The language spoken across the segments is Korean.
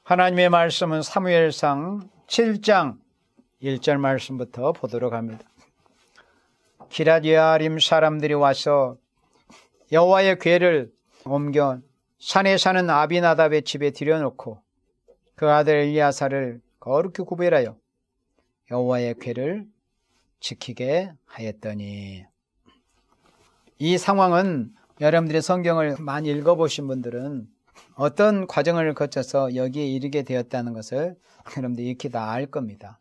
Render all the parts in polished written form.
하나님의 말씀은 사무엘상 7장 1절 말씀부터 보도록 합니다. 기럇 여아림 사람들이 와서 여호와의 궤를 옮겨 산에 사는 아비나답의 집에 들여놓고 그 아들 엘리야사를 거룩히 구별하여 여호와의 궤를 지키게 하였더니, 이 상황은 여러분들이 성경을 많이 읽어보신 분들은 어떤 과정을 거쳐서 여기에 이르게 되었다는 것을 여러분들이 익히 다 알 겁니다.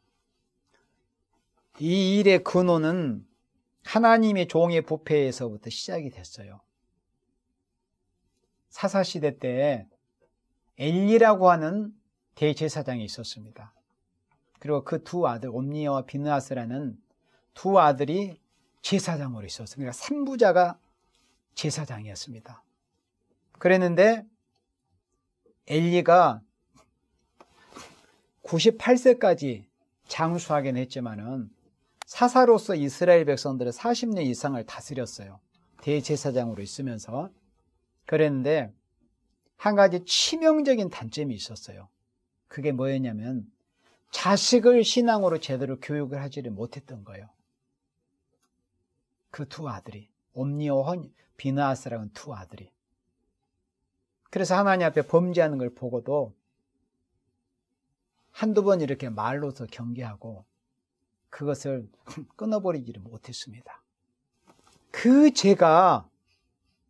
이 일의 근원은 하나님의 종의 부패에서부터 시작이 됐어요. 사사시대 때 엘리라고 하는 대제사장이 있었습니다. 그리고 그 두 아들 옴니와 비느하스라는 두 아들이 제사장으로 있었어요. 그러니까 3부자가 제사장이었습니다. 그랬는데 엘리가 98세까지 장수하긴 했지만은 사사로서 이스라엘 백성들을 40년 이상을 다스렸어요. 대제사장으로 있으면서. 그랬는데 한 가지 치명적인 단점이 있었어요. 그게 뭐였냐면 자식을 신앙으로 제대로 교육을 하지를 못했던 거예요. 그 두 아들이, 옴니와 비느하스라는 두 아들이. 그래서 하나님 앞에 범죄하는 걸 보고도 한두 번 이렇게 말로서 경계하고 그것을 끊어버리지를 못했습니다. 그 죄가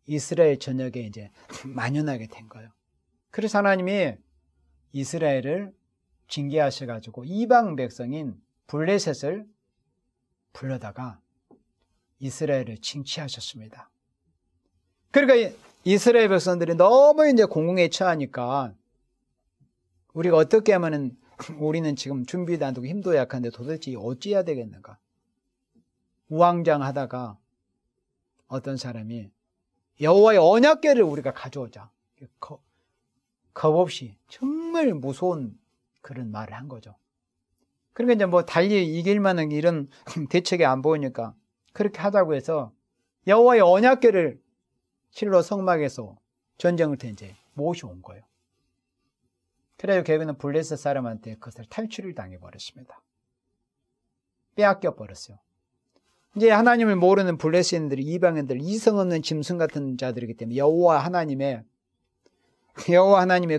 이스라엘 전역에 이제 만연하게 된 거예요. 그래서 하나님이 이스라엘을 징계하셔가지고 이방 백성인 블레셋을 불러다가 이스라엘을 징치하셨습니다. 그러니까 이스라엘 백성들이 너무 이제 공공에 처하니까 우리가 어떻게 하면은 우리는 지금 준비도 안 되고 힘도 약한데 도대체 어찌해야 되겠는가? 우왕좌왕하다가 어떤 사람이 여호와의 언약궤를 우리가 가져오자. 겁 없이 정말 무서운 그런 말을 한 거죠. 그러니까 이제 뭐 달리 이길 만한 이런 대책이 안 보이니까 그렇게 하자고 해서 여호와의 언약궤를 실로 성막에서 전쟁을 때 이제 모셔온 거예요. 그래서 결국에는 블레셋 사람한테 그것을 탈취를 당해버렸습니다. 빼앗겨 버렸어요. 이제 하나님을 모르는 블레셋인들이, 이방인들, 이성 없는 짐승 같은 자들이기 때문에 여호와 하나님의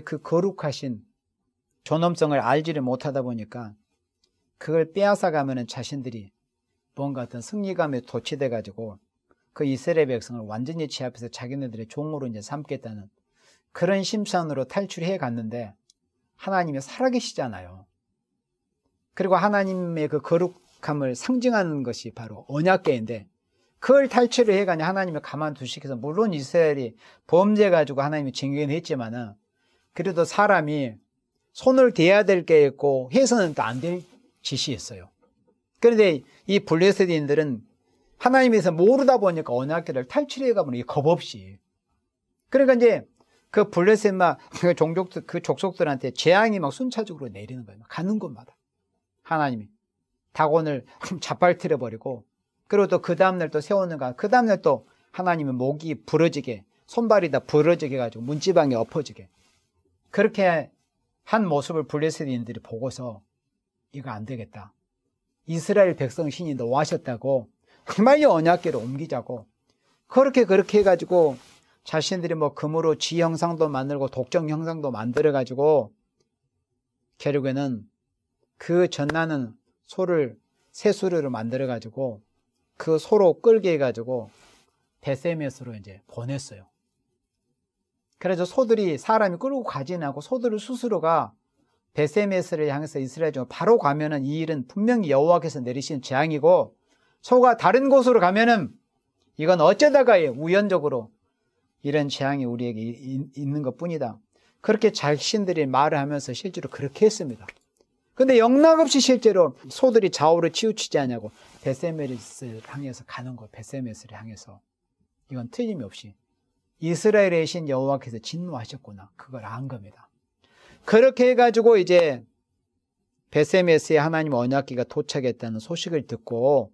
그 거룩하신 존엄성을 알지를 못하다 보니까 그걸 빼앗아 가면은 자신들이 뭔가 어떤 승리감에 도취돼 가지고 그 이스라엘 백성을 완전히 취합해서 자기네들의 종으로 이제 삼겠다는 그런 심산으로 탈출해 갔는데 하나님이 살아계시잖아요. 그리고 하나님의 그 거룩함을 상징하는 것이 바로 언약궤인데 그걸 탈취를 해가니 하나님이 가만두시켜서, 물론 이스라엘이 범죄해가지고 하나님이 징계는 했지만은 그래도 사람이 손을 대야 될 게 있고 해서는 또 안 될 짓이었어요. 그런데 이 블레셋인들은 하나님에서 모르다 보니까 언약궤를 탈취해 가면 겁 없이. 그러니까 이제 그 블레셋 그 족속들한테 재앙이 막 순차적으로 내리는 거예요. 가는 곳마다. 하나님이 다곤을 잡아뜨려 버리고, 그리고 또 그 다음날 또 세우는가, 그 다음날 또 하나님의 목이 부러지게, 손발이 다 부러지게 해가지고 문지방에 엎어지게. 그렇게 한 모습을 블레셋인들이 보고서 이거 안 되겠다. 이스라엘 백성 신이 노하셨다고 빨리 언약궤를 옮기자고. 그렇게 해가지고 자신들이 뭐 금으로 쥐 형상도 만들고 독정 형상도 만들어가지고 결국에는 그 전나는 소를 새수레로 만들어가지고 그 소로 끌게 해가지고 베세메스로 이제 보냈어요. 그래서 소들이, 사람이 끌고 가지는 않고 소들을 스스로가 베세메스를 향해서 이스라엘 중에 바로 가면은 이 일은 분명히 여호와께서 내리신 재앙이고, 소가 다른 곳으로 가면은 이건 어쩌다가 우연적으로 이런 재앙이 우리에게 있는 것 뿐이다. 그렇게 자신들이 말을 하면서 실제로 그렇게 했습니다. 근데 영락없이 실제로 소들이 좌우로 치우치지 않냐고 베세메스를 향해서 가는 거예요. 베세메스를 향해서. 이건 틀림없이 이스라엘의 신 여호와께서 진노하셨구나, 그걸 안 겁니다. 그렇게 해가지고 이제 베세메스에 하나님 언약궤가 도착했다는 소식을 듣고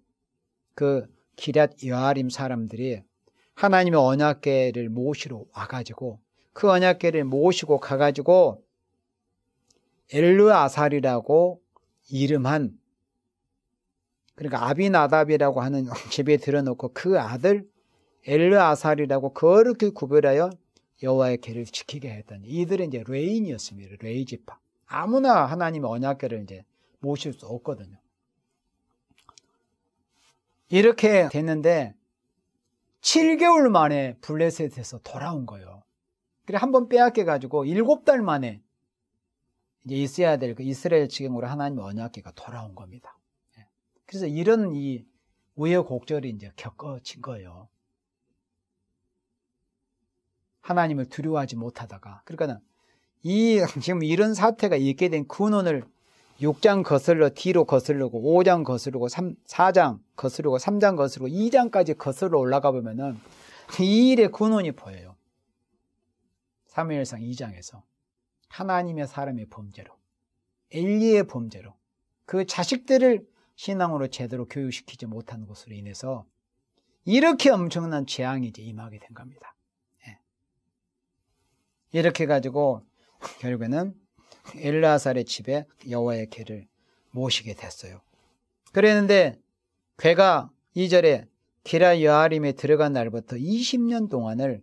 그 기럇 여아림 사람들이 하나님의 언약궤를 모시러 와가지고 그 언약궤를 모시고 가가지고 엘르아살이라고 이름한, 그러니까 아비나답이라고 하는 집에 들여놓고 그 아들 엘르아살이라고 그렇게 구별하여 여호와의 궤를 지키게 했던, 이들은 이제 레인이었습니다. 레이 지파. 아무나 하나님의 언약궤를 이제 모실 수 없거든요. 이렇게 됐는데 7개월 만에 블레셋에서 돌아온 거예요. 그래 한번 빼앗겨 가지고 7달 만에 이제 있어야 될 그 이스라엘 지경으로 하나님의 언약궤가 돌아온 겁니다. 그래서 이런 이 우여곡절이 이제 겪어진 거예요. 하나님을 두려워하지 못하다가. 그러니까 지금 이런 사태가 있게 된 근원을 6장 거슬러 뒤로 거슬르고 5장 거스르고 4장 거스르고 3장 거스르고 2장까지 거슬러 올라가 보면은 이 일의 근원이 보여요. 사무엘상 2장에서 하나님의 사람의 범죄로, 엘리의 범죄로, 그 자식들을 신앙으로 제대로 교육시키지 못한 것으로 인해서 이렇게 엄청난 재앙이 이제 임하게 된 겁니다. 이렇게 가지고 결국에는 엘르아살의 집에 여호와의 궤를 모시게 됐어요. 그랬는데 궤가 2절에 기라 여아림에 들어간 날부터 20년 동안을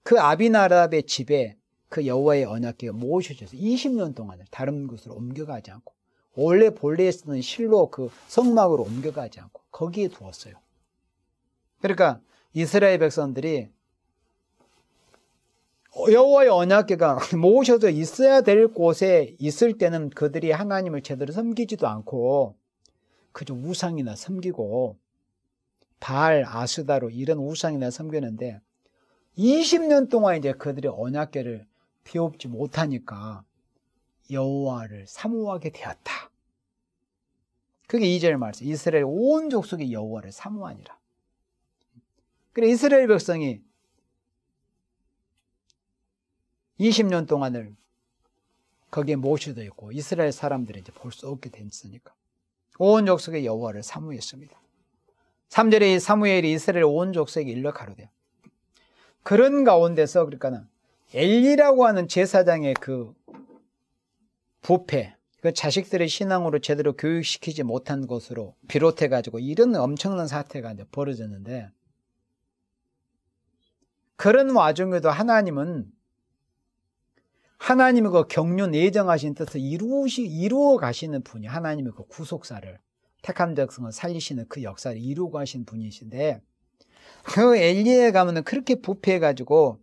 그 아비나답의 집에 그 여호와의 언약궤가 모셔져서 20년 동안을 다른 곳으로 옮겨가지 않고, 원래 본래 있었던 실로 그 성막으로 옮겨가지 않고 거기에 두었어요. 그러니까 이스라엘 백성들이 여호와의 언약궤가 모셔져 있어야 될 곳에 있을 때는 그들이 하나님을 제대로 섬기지도 않고 그저 우상이나 섬기고 바알, 아스다로 이런 우상이나 섬기는데 20년 동안 이제 그들이 언약궤를 비웁지 못하니까 여호와를 사모하게 되었다. 그게 2절 말씀. 이스라엘 온 족속이 여호와를 사모하니라. 그래 이스라엘 백성이 20년 동안을 거기에 모셔져 있고 이스라엘 사람들이 이제 볼 수 없게 됐으니까 온 족속의 여호와를 사모했습니다. 3절에 사무엘이 이스라엘 온 족속에게 일러 가로되, 그런 가운데서 그러니까 엘리라고 하는 제사장의 그 부패, 그 자식들의 신앙으로 제대로 교육시키지 못한 것으로 비롯해 가지고 이런 엄청난 사태가 이제 벌어졌는데, 그런 와중에도 하나님은 하나님의 그 경륜 내정하신 뜻을 이루어 가시는 분이, 하나님의 그 구속사를, 택한 백성을 살리시는 그 역사를 이루고 하신 분이신데, 그 엘리에 가면은 그렇게 부패해가지고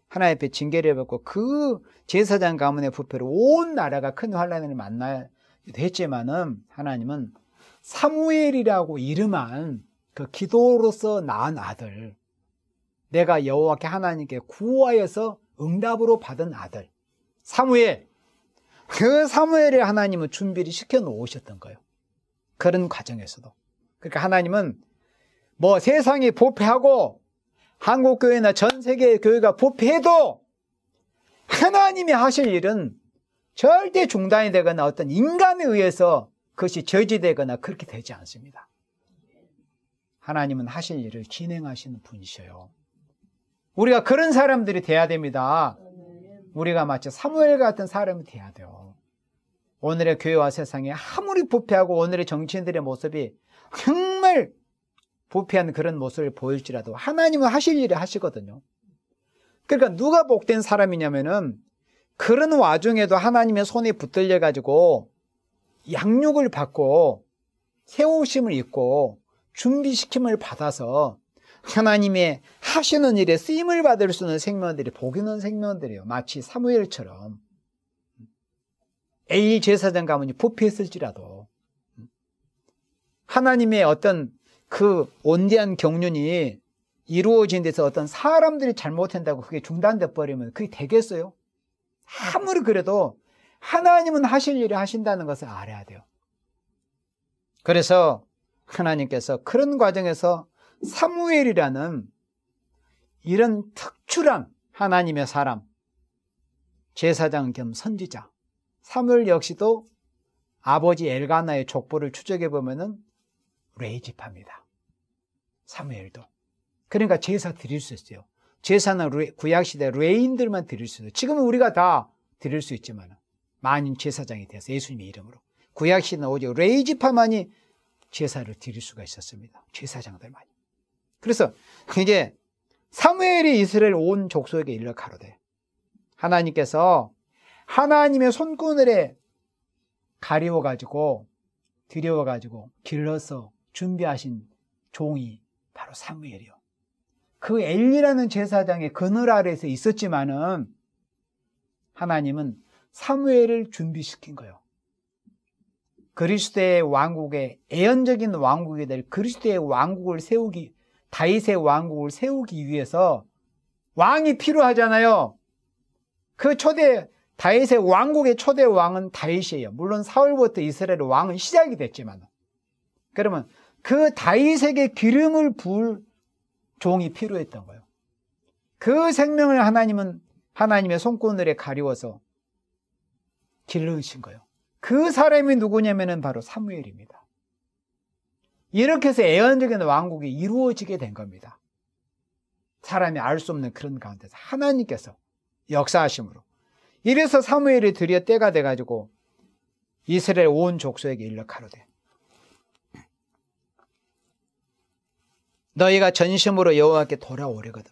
하나님 앞에 징계를 받고 그 제사장 가문의 부패로 온 나라가 큰 환난을 만나야 했지만은 하나님은 사무엘이라고 이름한 그 기도로서 낳은 아들, 내가 여호와께 하나님께 구하여서 응답으로 받은 아들 사무엘, 그 사무엘을 하나님은 준비를 시켜 놓으셨던 거예요. 그런 과정에서도. 그러니까 하나님은 뭐 세상이 부패하고 한국교회나 전 세계의 교회가 부패해도 하나님이 하실 일은 절대 중단이 되거나 어떤 인간에 의해서 그것이 저지되거나 그렇게 되지 않습니다. 하나님은 하실 일을 진행하시는 분이셔요. 우리가 그런 사람들이 돼야 됩니다. 우리가 마치 사무엘 같은 사람이 돼야 돼요. 오늘의 교회와 세상에 아무리 부패하고 오늘의 정치인들의 모습이 정말 부패한 그런 모습을 보일지라도 하나님은 하실 일을 하시거든요. 그러니까 누가 복된 사람이냐면은 그런 와중에도 하나님의 손에 붙들려 가지고 양육을 받고 세우심을 입고 준비시킴을 받아서 하나님의 하시는 일에 쓰임을 받을 수 있는 생명들이 복 있는 생명들이에요. 마치 사무엘처럼. 엘리 제사장 가문이 부패했을지라도 하나님의 어떤 그 온대한 경륜이 이루어진 데서 어떤 사람들이 잘못한다고 그게 중단돼 버리면 그게 되겠어요? 아무리 그래도 하나님은 하실 일을 하신다는 것을 알아야 돼요. 그래서 하나님께서 그런 과정에서 사무엘이라는 이런 특출한 하나님의 사람, 제사장 겸 선지자, 사무엘 역시도 아버지 엘가나의 족보를 추적해 보면은 레이지파입니다. 사무엘도. 그러니까 제사 드릴 수 있어요. 제사는 구약시대 레인들만 드릴 수 있어요. 지금은 우리가 다 드릴 수 있지만 만인 제사장이 되어서 예수님의 이름으로. 구약시대는 오직 레위지파만이 제사를 드릴 수가 있었습니다. 제사장들만이. 그래서 이제 사무엘이 이스라엘 온 족속에게 일러 가로되, 하나님께서 하나님의 손그늘에 가리워가지고 들여와가지고 길러서 준비하신 종이 바로 사무엘이요. 그 엘리라는 제사장의 그늘 아래에서 있었지만은 하나님은 사무엘을 준비시킨 거예요. 그리스도의 왕국의 애연적인 왕국이 될 그리스도의 왕국을 세우기, 다윗의 왕국을 세우기 위해서 왕이 필요하잖아요. 그 다윗의 왕국의 초대 왕은 다윗이에요. 물론 사울부터 이스라엘 왕은 시작이 됐지만, 그러면 그 다윗에게 기름을 부을 종이 필요했던 거예요. 그 생명을 하나님은 하나님의 손그늘에 가리워서 길러주신 거예요. 그 사람이 누구냐면은 바로 사무엘입니다. 이렇게 해서 애연적인 왕국이 이루어지게 된 겁니다. 사람이 알 수 없는 그런 가운데서 하나님께서 역사하심으로. 이래서 사무엘이 드디어 때가 돼가지고 이스라엘 온 족속에게 일러 가로되, 너희가 전심으로 여호와께 돌아오려거든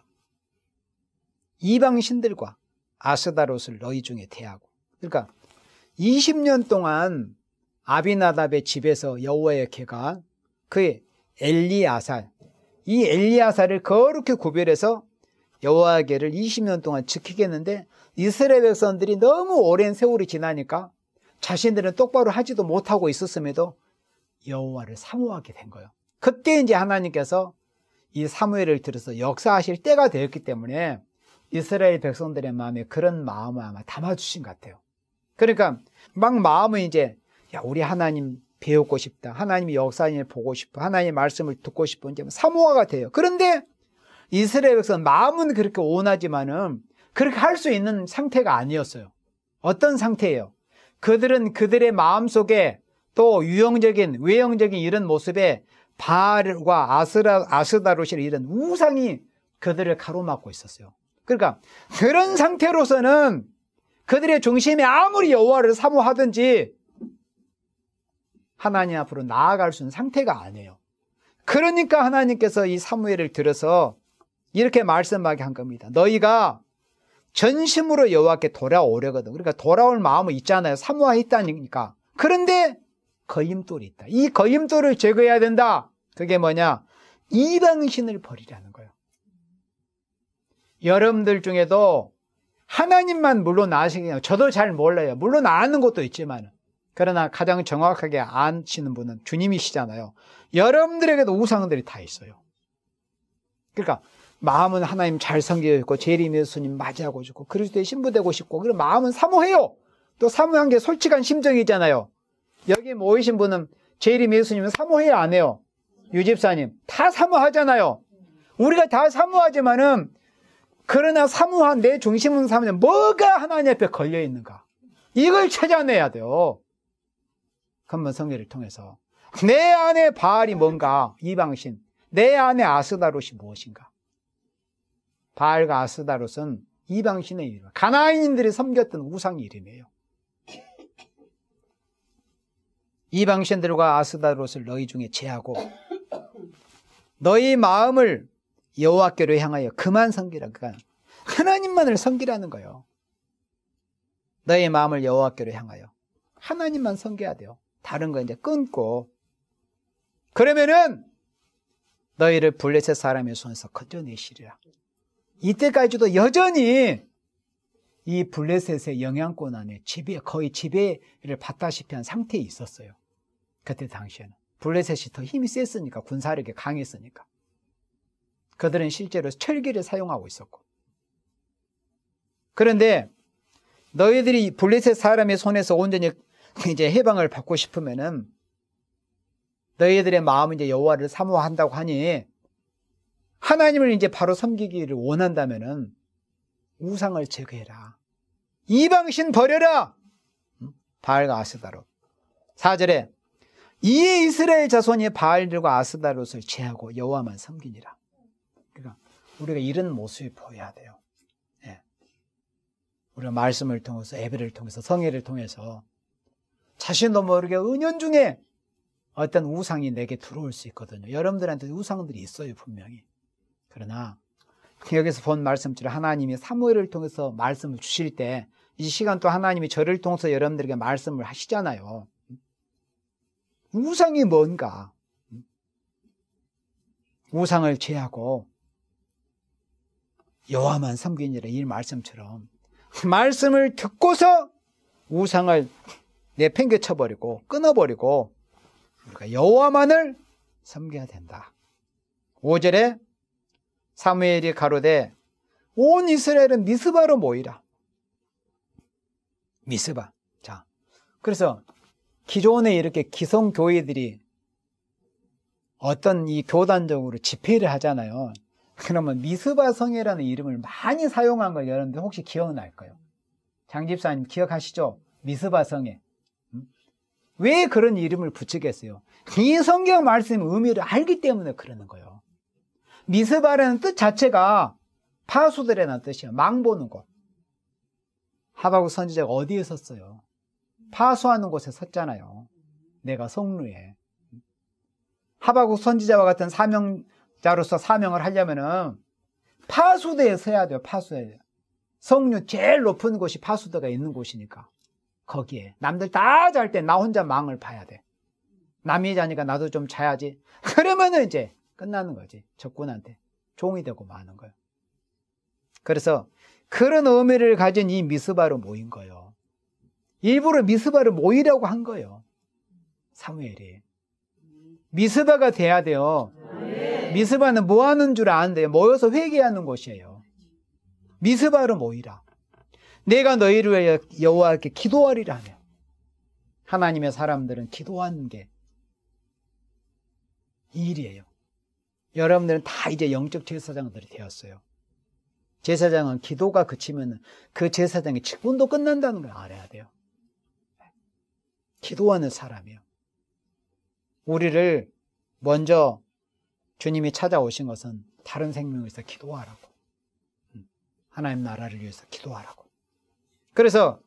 이방 신들과 아스다롯을 너희 중에 대하고. 그러니까 20년 동안 아비나답의 집에서 여호와의 궤가 그의 엘리아살, 이 엘리아살을 거룩히 구별해서 여호와의 궤를 20년 동안 지키겠는데, 이스라엘 백성들이 너무 오랜 세월이 지나니까 자신들은 똑바로 하지도 못하고 있었음에도 여호와를 사모하게 된 거예요. 그때 이제 하나님께서 이 사무엘을 들어서 역사하실 때가 되었기 때문에 이스라엘 백성들의 마음에 그런 마음을 아마 담아주신 것 같아요. 그러니까 막 마음은 이제, 야, 우리 하나님 배우고 싶다, 하나님의 역사를 보고 싶어, 하나님의 말씀을 듣고 싶어, 이제 사모가 돼요. 그런데 이스라엘 백성 마음은 그렇게 원하지만은 그렇게 할 수 있는 상태가 아니었어요. 어떤 상태예요? 그들은 그들의 마음속에 또 유형적인, 외형적인 이런 모습에 바알과 아스다롯이 이런 우상이 그들을 가로막고 있었어요. 그러니까 그런 상태로서는 그들의 중심에 아무리 여호와를 사모하든지 하나님 앞으로 나아갈 수 있는 상태가 아니에요. 그러니까 하나님께서 이 사무엘을 들어서 이렇게 말씀하게 한 겁니다. 너희가 전심으로 여호와께 돌아오려거든. 그러니까 돌아올 마음은 있잖아요. 사모하였다니까. 그런데 거임돌이 있다. 이 거임돌을 제거해야 된다. 그게 뭐냐? 이방신을 버리라는 거예요. 여러분들 중에도 하나님만 물론 아시겠냐, 저도 잘 몰라요. 물론 아는 것도 있지만, 그러나 가장 정확하게 아시는 분은 주님이시잖아요. 여러분들에게도 우상들이 다 있어요. 그러니까 마음은 하나님 잘 섬기고 있고 재림 예수님 맞이하고 싶고 그리스도의 신부되고 싶고, 그런 마음은 사모해요. 또 사모한 게 솔직한 심정이잖아요. 여기 모이신 분은 재림 예수님은 사모해야 안 해요? 유집사님 다 사모하잖아요. 우리가 다 사모하지만은, 그러나 사모한 내 중심은 사모는 뭐가 하나님 앞에 걸려 있는가, 이걸 찾아내야 돼요. 그러면 성경을 통해서 내 안에 바알이 뭔가, 이방신, 내 안에 아스다롯이 무엇인가. 바알과 아스다롯은 이방신의 이름, 가나안인들이 섬겼던 우상 이름이에요. 이방신들과 아스다롯을 너희 중에 제하고 너희 마음을 여호와께로 향하여 그만 섬기라. 그러니까 하나님만을 섬기라는 거예요. 너희 마음을 여호와께로 향하여 하나님만 섬겨야 돼요. 다른 거 이제 끊고. 그러면은 너희를 블레셋 사람의 손에서 건져내시리라. 이때까지도 여전히 이 블레셋의 영향권 안에 거의 지배를 받다시피 한 상태에 있었어요. 그때 당시에는 블레셋이 더 힘이 셌으니까, 군사력이 강했으니까. 그들은 실제로 철기를 사용하고 있었고. 그런데 너희들이 블레셋 사람의 손에서 온전히 이제 해방을 받고 싶으면은, 너희들의 마음은 이제 여호와를 사모한다고 하니, 하나님을 이제 바로 섬기기를 원한다면은 우상을 제거해라. 이방신 버려라. 바알과 아스다롯. 4절에 이에 이스라엘 자손이 바알들과 아스다롯을 제하고 여호와만 섬기니라. 그러니까 우리가 이런 모습이 보여야 돼요. 예. 우리가 말씀을 통해서, 예배를 통해서, 성회를 통해서 자신도 모르게 은연중에 어떤 우상이 내게 들어올 수 있거든요. 여러분들한테 우상들이 있어요, 분명히. 그러나 여기서 본 말씀처럼 하나님이 사무엘을 통해서 말씀을 주실 때, 이 시간 또 하나님이 저를 통해서 여러분들에게 말씀을 하시잖아요. 우상이 뭔가? 우상을 제하고 여호와만 섬기니라, 이 말씀처럼 말씀을 듣고서 우상을 내팽개쳐버리고 끊어버리고 우리가 여호와만을 섬겨야 된다. 5절에 사무엘이 가로되 온 이스라엘은 미스바로 모이라. 미스바. 자, 그래서 기존에 이렇게 기성교회들이 어떤 이 교단적으로 집회를 하잖아요. 그러면 미스바 성회라는 이름을 많이 사용한 걸 여러분들 혹시 기억날 거예요. 장집사님 기억하시죠? 미스바 성회. 왜 그런 이름을 붙이겠어요? 이 성경 말씀 의미를 알기 때문에 그러는 거예요. 미스바라는 뜻 자체가 파수들이라는 뜻이에요. 망보는 곳. 하박국 선지자가 어디에 섰어요? 파수하는 곳에 섰잖아요. 내가 성루에. 하박국 선지자와 같은 사명자로서 사명을 하려면은 파수대에 서야 돼요. 파수대. 성류 제일 높은 곳이 파수대가 있는 곳이니까. 거기에 남들 다 잘 때 나 혼자 망을 봐야 돼. 남이 자니까 나도 좀 자야지. 그러면은 이제 끝나는 거지. 적군한테 종이 되고 마는 거예요. 그래서 그런 의미를 가진 이 미스바로 모인 거예요. 일부러 미스바로 모이라고 한 거예요. 사무엘이. 미스바가 돼야 돼요. 미스바는 뭐 하는 줄 아는데요. 모여서 회개하는 곳이에요. 미스바로 모이라. 내가 너희를 위하여 여호와께 기도하리라며. 하나님의 사람들은 기도하는 게 일이에요. 여러분들은 다 이제 영적 제사장들이 되었어요. 제사장은 기도가 그치면 그 제사장의 직분도 끝난다는 걸 알아야 돼요. 기도하는 사람이에요. 우리를 먼저 주님이 찾아오신 것은 다른 생명을 위해서 기도하라고. 하나님 나라를 위해서 기도하라고. 그래서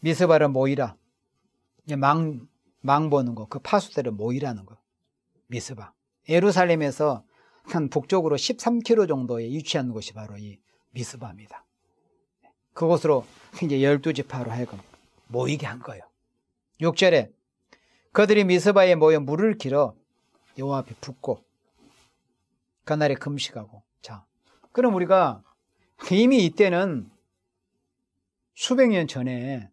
미스바를 모이라. 망 보는 거, 그 파수대를 모이라는 거. 미스바. 예루살렘에서 한 북쪽으로 13km 정도에 위치한 곳이 바로 이 미스바입니다. 그곳으로 이제 12지파로 하여금 모이게 한 거예요. 6절에 그들이 미스바에 모여 물을 길어 여호와 앞에 붓고 그날에 금식하고. 자, 그럼 우리가 이미 이때는 수백 년 전에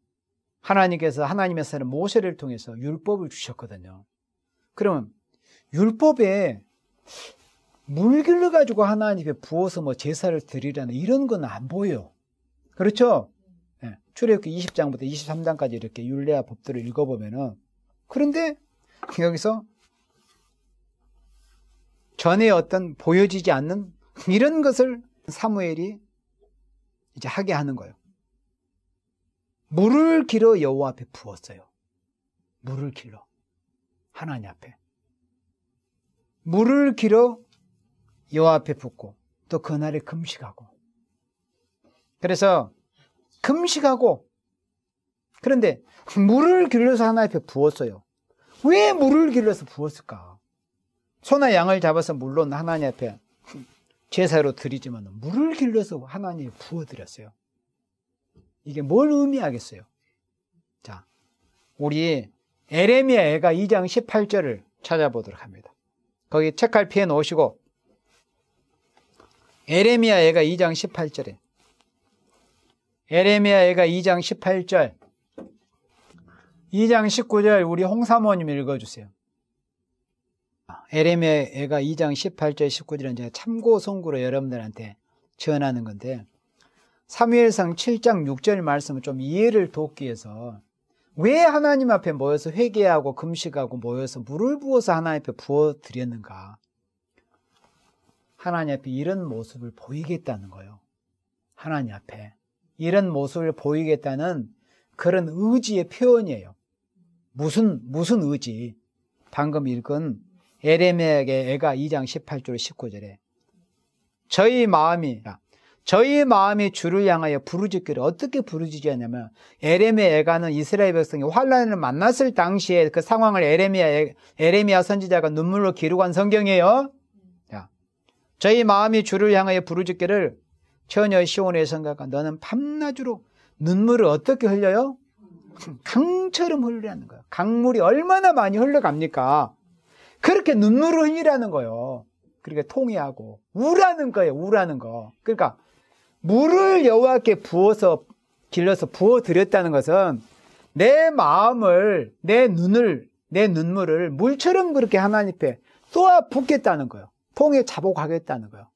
하나님께서 하나님의 사람 모세를 통해서 율법을 주셨거든요. 그러면 율법에 물 길러가지고 하나님께 부어서 뭐 제사를 드리라는 이런 건 안 보여요. 그렇죠? 네. 출애굽기 20장부터 23장까지 이렇게 율례와 법들을 읽어보면은, 그런데 여기서 전에 어떤 보여지지 않는 이런 것을 사무엘이 이제 하게 하는 거예요. 물을 길어 여호와 앞에 부었어요. 물을 길러. 하나님 앞에. 물을 길어 여호와 앞에 붓고 또 그날에 금식하고. 그래서 금식하고, 그런데 물을 길러서 하나님 앞에 부었어요. 왜 물을 길러서 부었을까? 소나 양을 잡아서 물론 하나님 앞에 제사로 드리지만 물을 길러서 하나님이 부어드렸어요. 이게 뭘 의미하겠어요? 자, 우리 에레미야 애가 2장 18절을 찾아보도록 합니다. 거기 책갈피에 놓으시고 에레미야 애가 2장 18절에 에레미야 애가 2장 18절 2장 19절 우리 홍사모님 읽어주세요. 에레미야 애가 2장 18절 19절은 제가 참고 송구로 여러분들한테 전하는 건데, 사무엘상 7장 6절 말씀을 좀 이해를 돕기 위해서 왜 하나님 앞에 모여서 회개하고 금식하고 모여서 물을 부어서 하나님 앞에 부어드렸는가? 하나님 앞에 이런 모습을 보이겠다는 거예요. 하나님 앞에 이런 모습을 보이겠다는 그런 의지의 표현이에요. 무슨 의지? 방금 읽은 에레미야의 애가 2장 18절 19절에 저희 마음이 저희 마음이 주를 향하여 부르짖기를 어떻게 부르짖었냐면 에레미야 애가는 이스라엘 백성이 환난을 만났을 당시에 그 상황을 에레미야 선지자가 눈물로 기록한 성경이에요. 자, 저희 마음이 주를 향하여 부르짖기를 처녀 시온의 성가가 너는 밤낮으로 눈물을 어떻게 흘려요? 강처럼 흘리라는 거예요. 강물이 얼마나 많이 흘러갑니까? 그렇게 눈물을 흘리라는 거예요. 그렇게 통회하고 우라는 거예요. 우라는 거. 그러니까 물을 여호와께 부어서 길러서 부어드렸다는 것은 내 마음을, 내 눈물을 물처럼 그렇게 하나님 앞에 쏟아 붓겠다는 거예요. 통에 자복하겠다는 거예요.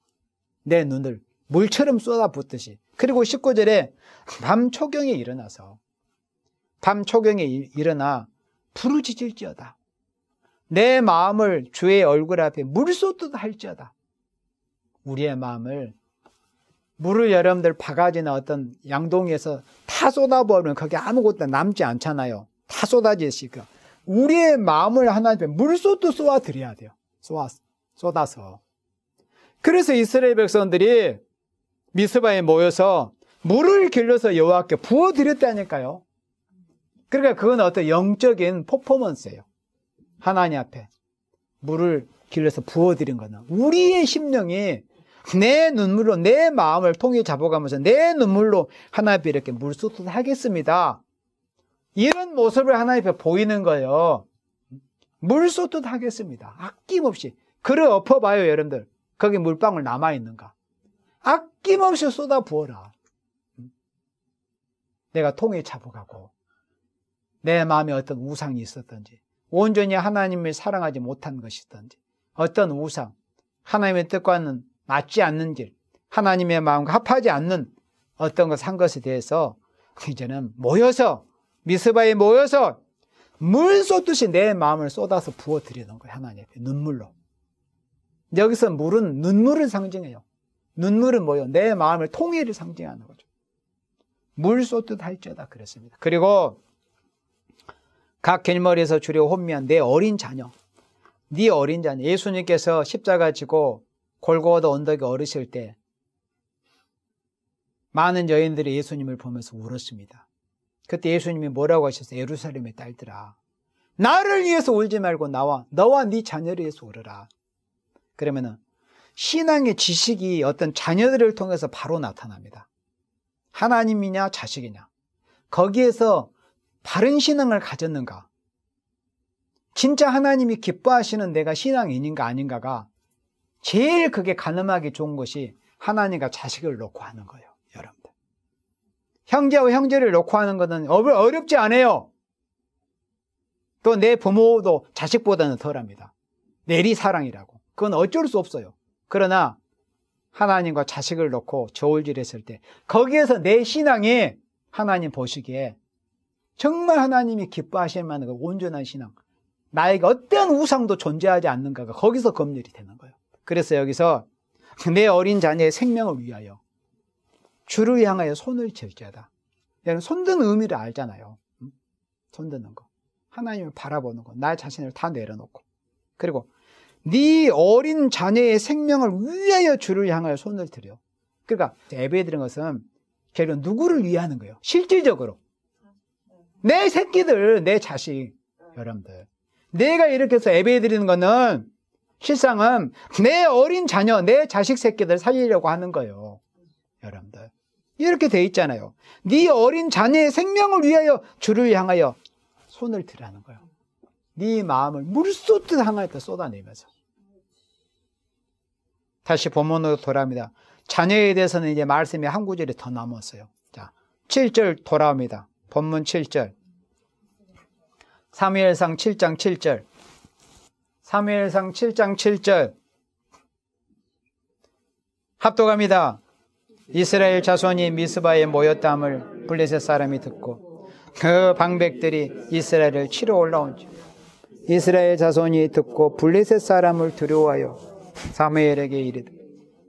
내 눈을 물처럼 쏟아 붓듯이. 그리고 19절에 밤 초경에 일어나 부르짖을지어다. 내 마음을 주의 얼굴 앞에 물 쏟듯 할지어다. 우리의 마음을 물을 여러분들 바가지나 어떤 양동이에서 다 쏟아부으면 거기 아무것도 남지 않잖아요. 다 쏟아지니까 우리의 마음을 하나님께 물 쏟듯 쏟아드려야 돼요. 쏟아서. 그래서 이스라엘 백성들이 미스바에 모여서 물을 길러서 여호와께 부어드렸다니까요. 그러니까 그건 어떤 영적인 퍼포먼스예요. 하나님 앞에 물을 길러서 부어드린 거는 우리의 심령이 내 눈물로 내 마음을 통해 잡아가면서 내 눈물로 하나님 앞에 이렇게 물 쏟듯 하겠습니다. 이런 모습을 하나님 앞에 보이는 거예요. 물 쏟듯 하겠습니다. 아낌없이. 그릇 엎어봐요, 여러분들. 거기 물방울 남아있는가. 아낌없이 쏟아 부어라. 내가 통에 잡아가고 내 마음에 어떤 우상이 있었던지 온전히 하나님을 사랑하지 못한 것이든지 어떤 우상, 하나님의 뜻과는 맞지 않는 길, 하나님의 마음과 합하지 않는 어떤 것을 한 것에 대해서 이제는 모여서 미스바에 모여서 물 쏟듯이 내 마음을 쏟아서 부어드리는 거예요. 하나님 앞에 눈물로. 여기서 물은 눈물을 상징해요. 눈물은 뭐예요? 내 마음을 통해를 상징하는 거죠. 물 쏟듯 할지어다 그랬습니다. 그리고 각 길머리에서 주려 혼미한 내 어린 자녀, 네 어린 자녀. 예수님께서 십자가 지고 골고다 언덕에 오르실 때 많은 여인들이 예수님을 보면서 울었습니다. 그때 예수님이 뭐라고 하셨어요? 예루살렘의 딸들아, 나를 위해서 울지 말고 너와 네 자녀를 위해서 울어라. 그러면은 신앙의 지식이 어떤 자녀들을 통해서 바로 나타납니다. 하나님이냐 자식이냐, 거기에서 바른 신앙을 가졌는가, 진짜 하나님이 기뻐하시는 내가 신앙인인가 아닌가가 제일 그게 가늠하기 좋은 것이 하나님과 자식을 놓고 하는 거예요. 여러분들, 형제와 형제를 놓고 하는 것은 어렵지 않아요. 또 내 부모도 자식보다는 덜합니다. 내리사랑이라고. 그건 어쩔 수 없어요. 그러나 하나님과 자식을 놓고 저울질했을 때 거기에서 내 신앙이 하나님 보시기에 정말 하나님이 기뻐하실 만한 그 온전한 신앙, 나에게 어떠한 우상도 존재하지 않는가가 거기서 검열이 되는 거예요. 그래서 여기서 내 어린 자녀의 생명을 위하여 주를 향하여 손을 들지어다. 여러분, 손드는 의미를 알잖아요. 손드는 거, 하나님을 바라보는 거, 나 자신을 다 내려놓고. 그리고 네 어린 자녀의 생명을 위하여 주를 향하여 손을 들여. 그러니까 예배드리는 것은 결국 누구를 위하는 거예요? 실질적으로 내 새끼들, 내 자식, 여러분들, 내가 이렇게 해서 예배드리는 거는 실상은 내 어린 자녀, 내 자식 새끼들 살리려고 하는 거예요. 여러분들, 이렇게 돼 있잖아요. 네 어린 자녀의 생명을 위하여 주를 향하여 손을 들라는 거예요. 네 마음을 물 쏟듯 하나님께 쏟아내면서. 다시 본문으로 돌아옵니다. 자녀에 대해서는 이제 말씀이 한 구절이 더 남았어요. 자, 7절 돌아옵니다. 본문 7절. 사무엘상 7장 7절. 사무엘상 7장 7절. 합독합니다. 이스라엘 자손이 미스바에 모였다함을 블레셋 사람이 듣고 그 방백들이 이스라엘을 치러 올라온지 이스라엘 자손이 듣고 블레셋 사람을 두려워하여 사무엘에게 이르되.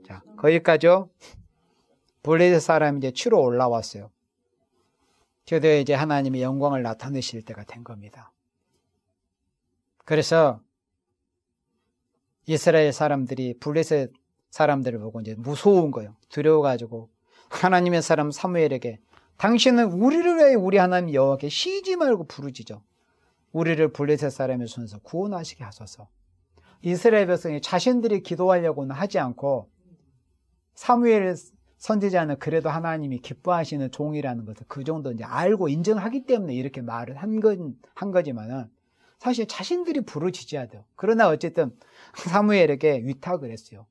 자, 거기까지요. 블레셋 사람이 이제 치러 올라왔어요. 드디어 이제 하나님의 영광을 나타내실 때가 된 겁니다. 그래서 이스라엘 사람들이 블레셋 사람들을 보고 이제 무서운 거예요. 두려워가지고 하나님의 사람 사무엘에게 당신은 우리를 위해 우리 하나님 여호와께 쉬지 말고 부르짖어 우리를 블레셋 사람의 손에서 구원하시게 하소서. 이스라엘 백성이 자신들이 기도하려고는 하지 않고 사무엘 선지자는 그래도 하나님이 기뻐하시는 종이라는 것을 그 정도 이제 알고 인정하기 때문에 이렇게 말을 한 거지만은 사실 자신들이 부르짖어야 돼요. 그러나 어쨌든 사무엘에게 위탁을 했어요.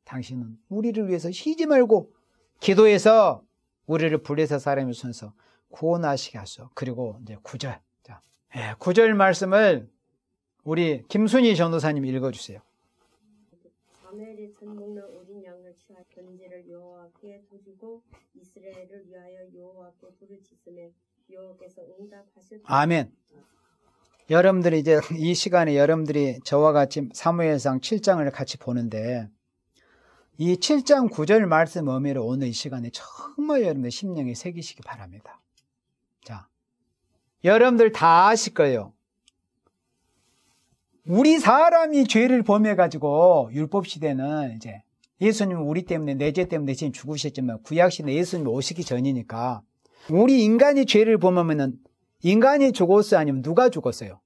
당신은 우리를 위해서 쉬지 말고 기도해서 우리를 블레셋 사람의 손에서 구원하시게 하소서. 그리고 이제 9절. 자, 9절 말씀을 우리 김순희 전도사님 읽어주세요. 사무엘이 젖 먹는 어린 양을 취하여 번제를 여호와께 드리고 이스라엘을 위하여 여호와께 부르짖으며 여호와께서 응답하셨다. 아멘. 여러분들이 이제 이 시간에 여러분들이 저와 같이 사무엘상 7장을 같이 보는데 이 7장 9절 말씀 의미를 오늘 이 시간에 정말 여러분들 심령에 새기시기 바랍니다. 자, 여러분들 다 아실 거예요. 우리 사람이 죄를 범해가지고 율법시대는 이제 예수님은 우리 때문에 내 죄 때문에 지금 죽으셨지만 구약시대 예수님이 오시기 전이니까 우리 인간이 죄를 범하면은 인간이 죽었어요? 아니면 누가 죽었어요?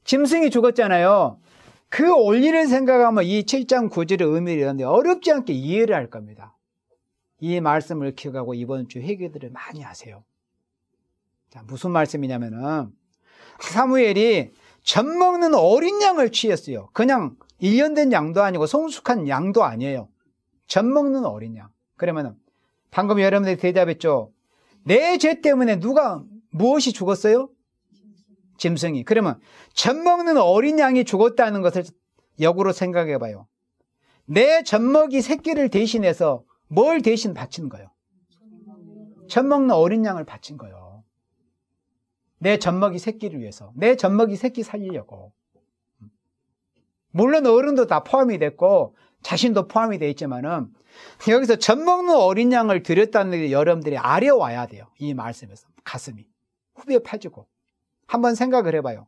짐승이 죽었잖아요. 그 원리를 생각하면 이 7장 9절의 의미를 이런데 어렵지 않게 이해를 할 겁니다. 이 말씀을 기억하고 이번 주 회개들을 많이 하세요. 자, 무슨 말씀이냐면은 사무엘이 젖 먹는 어린 양을 취했어요. 그냥 1년 된 양도 아니고 성숙한 양도 아니에요. 젖 먹는 어린 양. 그러면은 방금 여러분들이 대답했죠. 내 죄 때문에 무엇이 죽었어요? 짐승이. 그러면 젖 먹는 어린 양이 죽었다는 것을 역으로 생각해 봐요. 내 젖먹이 새끼를 대신해서 뭘 대신 바친 거예요? 젖 먹는 어린 양을 바친 거예요. 내 젖먹이 새끼를 위해서. 내 젖먹이 새끼 살리려고. 물론 어른도 다 포함이 됐고 자신도 포함이 되어 있지만은 여기서 젖 먹는 어린 양을 드렸다는 게 여러분들이 아려와야 돼요. 이 말씀에서. 가슴이 후벼 파지고 한번 생각을 해봐요.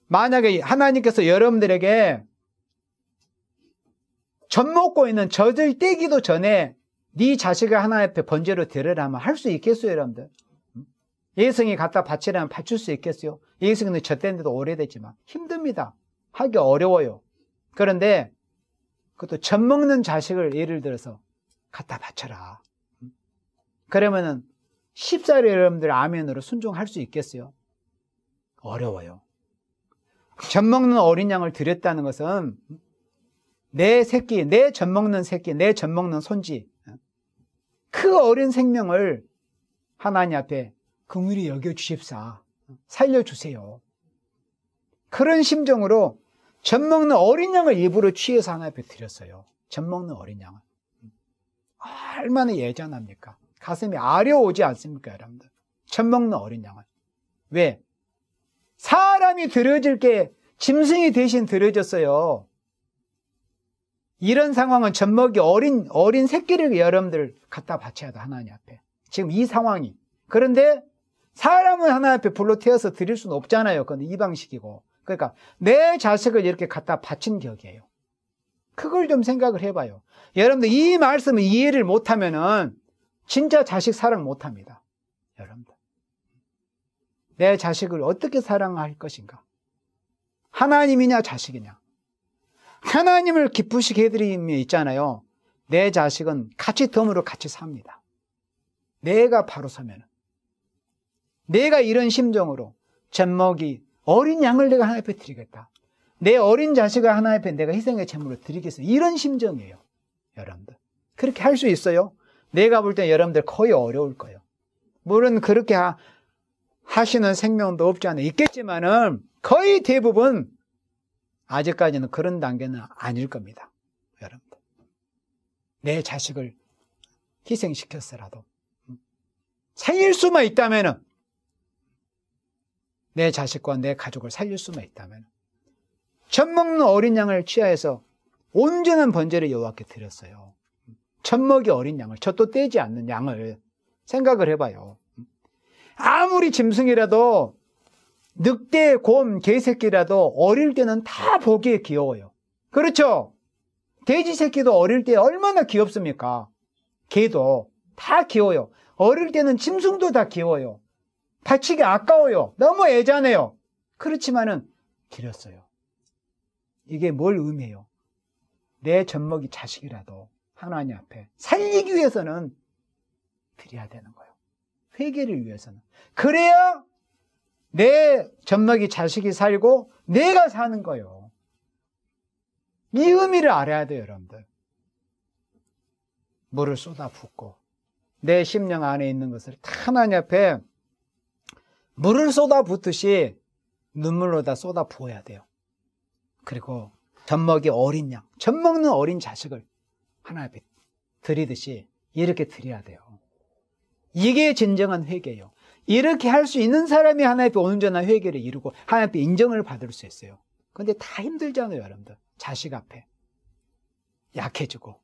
만약에 하나님께서 여러분들에게 젖 먹고 있는 젖을 떼기도 전에 네 자식을 하나님 앞에 번제로 드려라 하면 할 수 있겠어요, 여러분들? 예성이 갖다 바치라면 바칠 수 있겠어요? 예성이는 젖된 데도 오래됐지만 힘듭니다. 하기 어려워요. 그런데 그것도 젖 먹는 자식을 예를 들어서 갖다 바쳐라. 그러면은 10살의 여러분들 아멘으로 순종할 수 있겠어요? 어려워요. 젖 먹는 어린 양을 드렸다는 것은 내 새끼, 내 젖 먹는 새끼, 내 젖 먹는 손지, 그 어린 생명을 하나님 앞에 긍휼히 여겨주십사, 살려주세요. 그런 심정으로 젖 먹는 어린 양을 일부러 취해서 하나님 앞에 드렸어요. 젖 먹는 어린 양을. 얼마나 예전합니까? 가슴이 아려오지 않습니까, 여러분들? 젖 먹는 어린 양을. 왜? 사람이 드려질 게 짐승이 대신 드려졌어요. 이런 상황은 젖먹이 어린 새끼를 여러분들 갖다 바쳐야 돼, 하나님 앞에. 지금 이 상황이. 그런데 사람은 하나님 앞에 불로 태워서 드릴 수는 없잖아요. 그건 이 방식이고. 그러니까 내 자식을 이렇게 갖다 바친 격이에요. 그걸 좀 생각을 해봐요. 여러분들 이 말씀을 이해를 못하면은 진짜 자식 사랑 못합니다. 여러분들. 내 자식을 어떻게 사랑할 것인가? 하나님이냐 자식이냐? 하나님을 기쁘시게 해드림이 있잖아요. 내 자식은 같이 덤으로 같이 삽니다. 내가 바로 서면은. 내가 이런 심정으로 젖먹이 어린 양을 내가 하나님 앞에 드리겠다. 내 어린 자식을 하나님 앞에 내가 희생의 제물로 드리겠어. 이런 심정이에요. 여러분들. 그렇게 할 수 있어요? 내가 볼 때 여러분들 거의 어려울 거예요. 물론 그렇게 하시는 생명도 없지 않아 있겠지만은 거의 대부분 아직까지는 그런 단계는 아닐 겁니다. 여러분들. 내 자식을 희생시켰어라도 살릴 수만 있다면은 내 자식과 내 가족을 살릴 수만 있다면 젖 먹는 어린 양을 취하여서 온전한 번제를 여호와께 드렸어요. 젖먹이 어린 양을, 젖도 떼지 않는 양을 생각을 해봐요. 아무리 짐승이라도 늑대, 곰, 개새끼라도 어릴 때는 다 보기에 귀여워요. 그렇죠? 돼지 새끼도 어릴 때 얼마나 귀엽습니까? 개도 다 귀여워요. 어릴 때는 짐승도 다 귀여워요. 바치기 아까워요. 너무 애잔해요. 그렇지만은 드렸어요. 이게 뭘 의미해요? 내 젖먹이 자식이라도 하나님 앞에 살리기 위해서는 드려야 되는 거예요. 회개를 위해서는. 그래야 내 젖먹이 자식이 살고 내가 사는 거예요. 이 의미를 알아야 돼요, 여러분들. 물을 쏟아붓고 내 심령 안에 있는 것을 다 하나님 앞에 물을 쏟아붓듯이 눈물로 다 쏟아부어야 돼요. 그리고 젖먹이 어린 양, 젖먹는 어린 자식을 하나님 앞에 드리듯이 이렇게 드려야 돼요. 이게 진정한 회개예요. 이렇게 할 수 있는 사람이 하나님 앞에 온전한 회개를 이루고 하나님 앞에 인정을 받을 수 있어요. 그런데 다 힘들잖아요, 여러분들. 자식 앞에 약해지고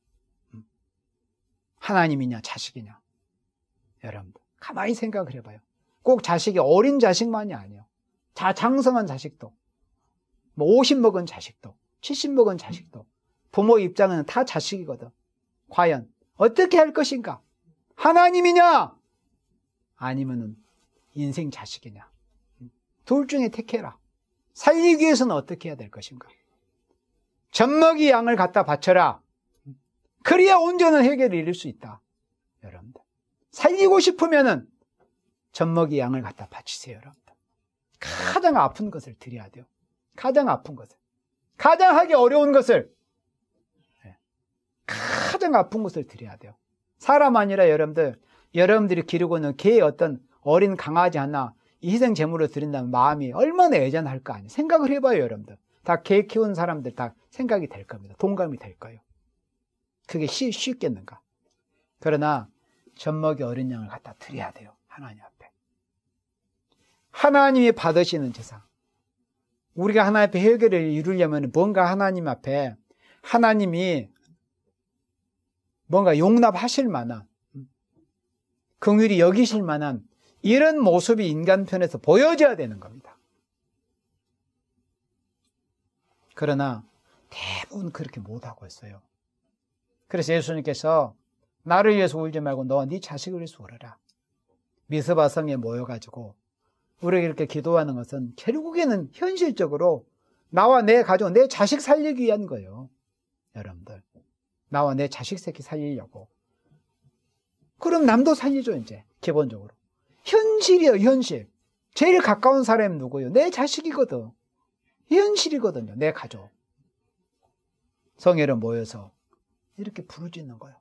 하나님이냐 자식이냐. 여러분들 가만히 생각을 해봐요. 꼭 자식이 어린 자식만이 아니에요. 장성한 자식도, 50 먹은 자식도, 70 먹은 자식도 부모 입장에는 다 자식이거든. 과연 어떻게 할 것인가? 하나님이냐? 아니면은 인생 자식이냐? 둘 중에 택해라. 살리기 위해서는 어떻게 해야 될 것인가? 젖먹이 양을 갖다 바쳐라. 그래야 온전한 해결을 이룰 수 있다. 여러분들 살리고 싶으면은 젖먹이 양을 갖다 바치세요. 여러분들 가장 아픈 것을 드려야 돼요. 가장 아픈 것을, 가장 하기 어려운 것을, 가장 아픈 것을 드려야 돼요. 사람 아니라 여러분들이 기르고 있는 개의 어떤 어린 강아지 하나 이 희생 제물로 드린다면 마음이 얼마나 애잔할 거 아니에요. 생각을 해봐요. 여러분들 다 개 키우는 사람들 다 생각이 될 겁니다. 동감이 될 거예요. 그게 쉽겠는가? 그러나 젖먹이 어린 양을 갖다 드려야 돼요. 하나님 앞에. 하나님이 받으시는 제사. 우리가 하나님 앞에 회개를 이루려면 뭔가 하나님 앞에 하나님이 뭔가 용납하실 만한, 긍휼히 여기실 만한 이런 모습이 인간 편에서 보여져야 되는 겁니다. 그러나 대부분 그렇게 못하고 있어요. 그래서 예수님께서 나를 위해서 울지 말고 너와 네 자식을 위해서 울어라. 미스바성에 모여가지고 우리가 이렇게 기도하는 것은 결국에는 현실적으로 나와 내 가족, 내 자식 살리기 위한 거예요. 여러분들 나와 내 자식 새끼 살리려고. 그럼 남도 살리죠. 이제 기본적으로 현실이에요. 현실. 제일 가까운 사람이 누구예요? 내 자식이거든. 현실이거든요. 내 가족. 성회로 모여서 이렇게 부르짖는 거예요.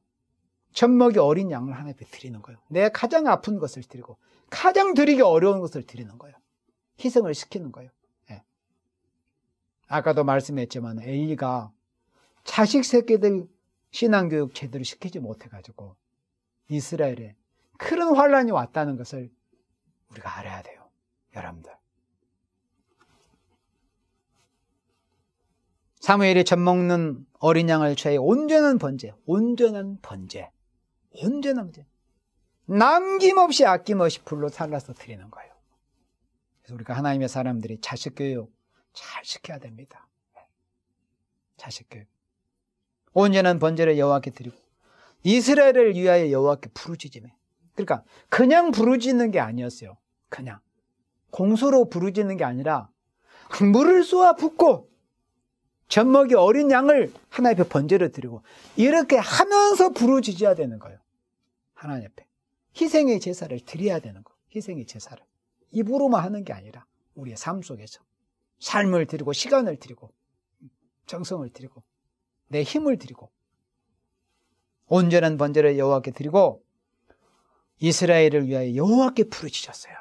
젖먹이 어린 양을 하나님 앞에 드리는 거예요. 내 가장 아픈 것을 드리고 가장 드리기 어려운 것을 드리는 거예요. 희생을 시키는 거예요. 네. 아까도 말씀했지만 엘리가 자식 새끼들 신앙교육 제대로 시키지 못해가지고 이스라엘에 큰 환란이 왔다는 것을 우리가 알아야 돼요. 여러분들 사무엘이 젖먹는 어린 양을 취하여 온전한 번제, 남김없이 아낌없이 불로 살라서 드리는 거예요. 그래서 우리가 하나님의 사람들이 자식 교육 잘 시켜야 됩니다. 자식 교육. 온전한 번제를 여호와께 드리고 이스라엘을 위하여 여호와께 부르짖으며. 그러니까 그냥 부르짖는 게 아니었어요. 그냥 공소로 부르짖는 게 아니라 물을 쏘아 붓고 젖먹이 어린 양을 하나님 앞에 번제로 드리고 이렇게 하면서 부르짖어야 되는 거예요. 하나님 앞에 희생의 제사를 드려야 되는 거예요. 희생의 제사를 입으로만 하는 게 아니라 우리의 삶 속에서 삶을 드리고 시간을 드리고 정성을 드리고 내 힘을 드리고 온전한 번제를 여호와께 드리고 이스라엘을 위하여 여호와께 부르짖었어요.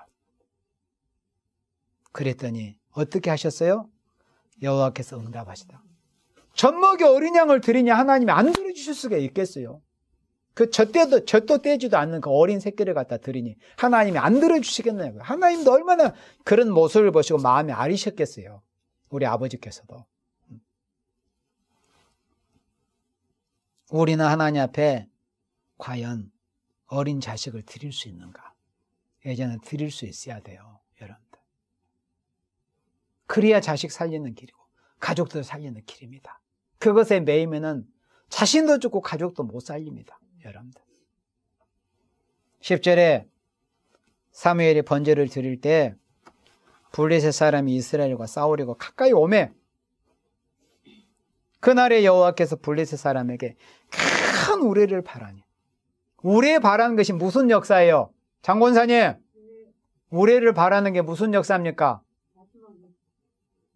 그랬더니 어떻게 하셨어요? 여호와께서 응답하시다. 젖먹이 어린 양을 드리냐 하나님이 안 들어주실 수가 있겠어요? 그 젖도 떼지도 않는 그 어린 새끼를 갖다 드리니 하나님이 안 들어주시겠냐고요. 하나님도 얼마나 그런 모습을 보시고 마음이 아리셨겠어요. 우리 아버지께서도. 우리는 하나님 앞에 과연 어린 자식을 드릴 수 있는가? 예전에 드릴 수 있어야 돼요. 여러분들. 그래야 자식 살리는 길이고 가족들 살리는 길입니다. 그것에 매이면은 자신도 죽고 가족도 못 살립니다. 여러분들. 10절에 사무엘이 번제를 드릴 때 블레셋 사람이 이스라엘과 싸우려고 가까이 오매 그날에 여호와께서 블레셋 사람에게 큰 우레를 바라니. 우레 바라는 것이 무슨 역사예요? 장권사님, 우레를 바라는 게 무슨 역사입니까?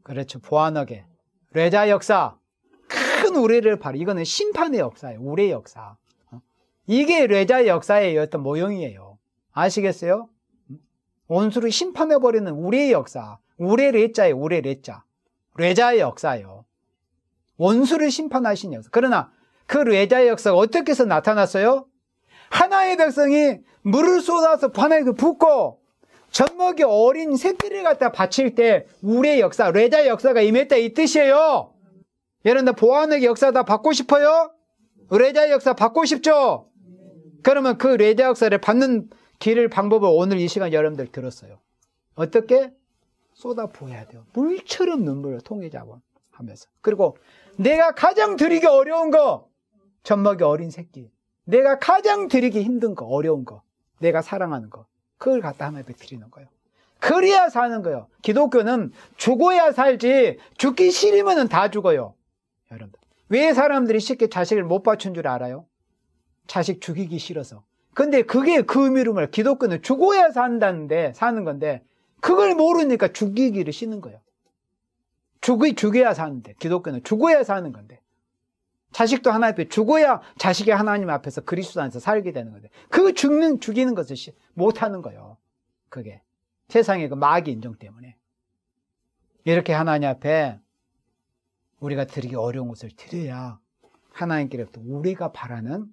그렇죠. 보안하게. 레자 역사. 큰 우레를 바라. 이거는 심판의 역사예요. 우레 역사. 이게 레자 역사의 어떤 모형이에요. 아시겠어요? 원수를 심판해버리는 우레의 역사. 우레 레자예요. 우레 레자. 레자의 역사예요. 원수를 심판하신 역사. 그러나 그 레자의 역사가 어떻게 해서 나타났어요? 하나의 백성이 물을 쏟아서 바닥에 붓고 젖먹이 어린 새끼를 갖다 바칠 때 우리의 역사, 레자의 역사가 임했다 이 뜻이에요. 여러분들 보안의 역사 다 받고 싶어요? 레자의 역사 받고 싶죠? 그러면 그 레자 역사를 받는 길을 방법을 오늘 이 시간 여러분들 들었어요. 어떻게? 쏟아 부어야 돼요. 물처럼 눈물을 통해자고 하면서. 그리고 내가 가장 드리기 어려운 거, 젖먹이 어린 새끼. 내가 가장 드리기 힘든 거, 어려운 거, 내가 사랑하는 거, 그걸 갖다 하나님 앞에 드리는 거예요. 그래야 사는 거예요. 기독교는 죽어야 살지 죽기 싫으면 다 죽어요. 여러분들, 왜 사람들이 쉽게 자식을 못 받춘 줄 알아요? 자식 죽이기 싫어서. 근데 그게 그 의미로 말해요. 기독교는 죽어야 산다는데, 사는 건데 그걸 모르니까 죽이기를 싫은 거예요. 죽여야 사는데, 기독교는 죽어야 사는 건데, 자식도 하나님 앞에 죽어야 자식이 하나님 앞에서 그리스도 안에서 살게 되는 건데, 그 죽이는 것을 못하는 거예요. 그게 세상의 그 마귀 인정 때문에. 이렇게 하나님 앞에 우리가 드리기 어려운 것을 드려야 하나님께로부터 우리가 바라는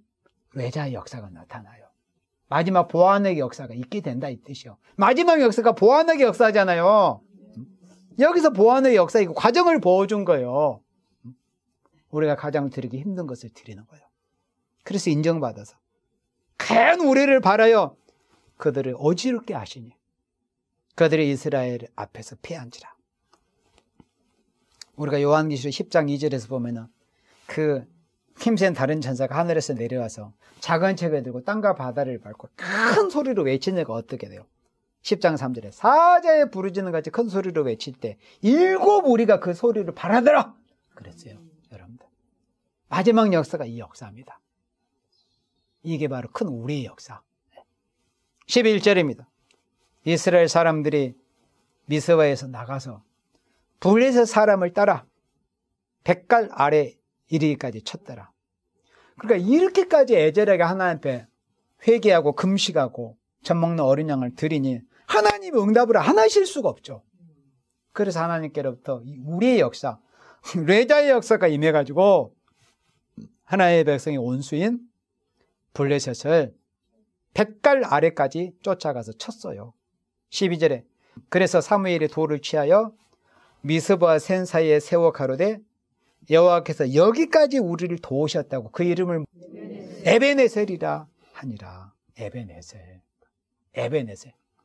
외자의 역사가 나타나요. 마지막 보완의 역사가 있게 된다 이 뜻이요. 마지막 역사가 보완의 역사잖아요. 여기서 보완의 역사, 이거 과정을 보여준 거예요. 우리가 가장 드리기 힘든 것을 드리는 거예요. 그래서 인정받아서 큰 우레를 바라요. 그들을 어지럽게 하시니 그들이 이스라엘 앞에서 패한지라. 우리가 요한계시록 10장 2절에서 보면은 그 힘센 다른 천사가 하늘에서 내려와서 작은 책을 들고 땅과 바다를 밟고 큰 소리로 외치는 애가 어떻게 돼요? 10장 3절에 사자의 부르짖는 같이 큰 소리로 외칠 때 7 우리가 그 소리를 바라더라 그랬어요. 여러분들, 마지막 역사가 이 역사입니다. 이게 바로 큰 우리의 역사. 11절입니다. 이스라엘 사람들이 미스바에서 나가서 블레셋 사람을 따라 백갈 아래 이르기까지 쳤더라. 그러니까 이렇게까지 애절하게 하나님 앞에 회개하고 금식하고 젖먹는 어린 양을 드리니 하나님이 응답을 안 하실 수가 없죠. 그래서 하나님께로부터 우리의 역사, 레자의 역사가 임해가지고 하나님의 백성의 원수인 블레셋을 백갈 아래까지 쫓아가서 쳤어요. 12절에 그래서 사무엘이 돌을 취하여 미스바와 센 사이에 세워 가로되 여호와께서 여기까지 우리를 도우셨다고 그 이름을 에베네셀이라 하니라. 에베네셀.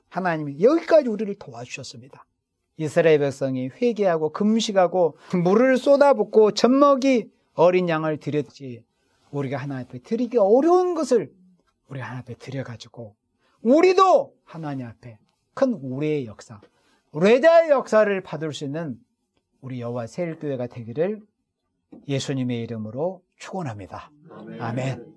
하나님이 여기까지 우리를 도와주셨습니다. 이스라엘 백성이 회개하고 금식하고 물을 쏟아붓고 젖먹이 어린 양을 드렸지, 우리가 하나님 앞에 드리기 어려운 것을 우리가 하나님 앞에 드려가지고 우리도 하나님 앞에 큰 우리의 역사, 레자의 역사를 받을 수 있는 우리 여호와 세일교회가 되기를 예수님의 이름으로 축원합니다. 아멘.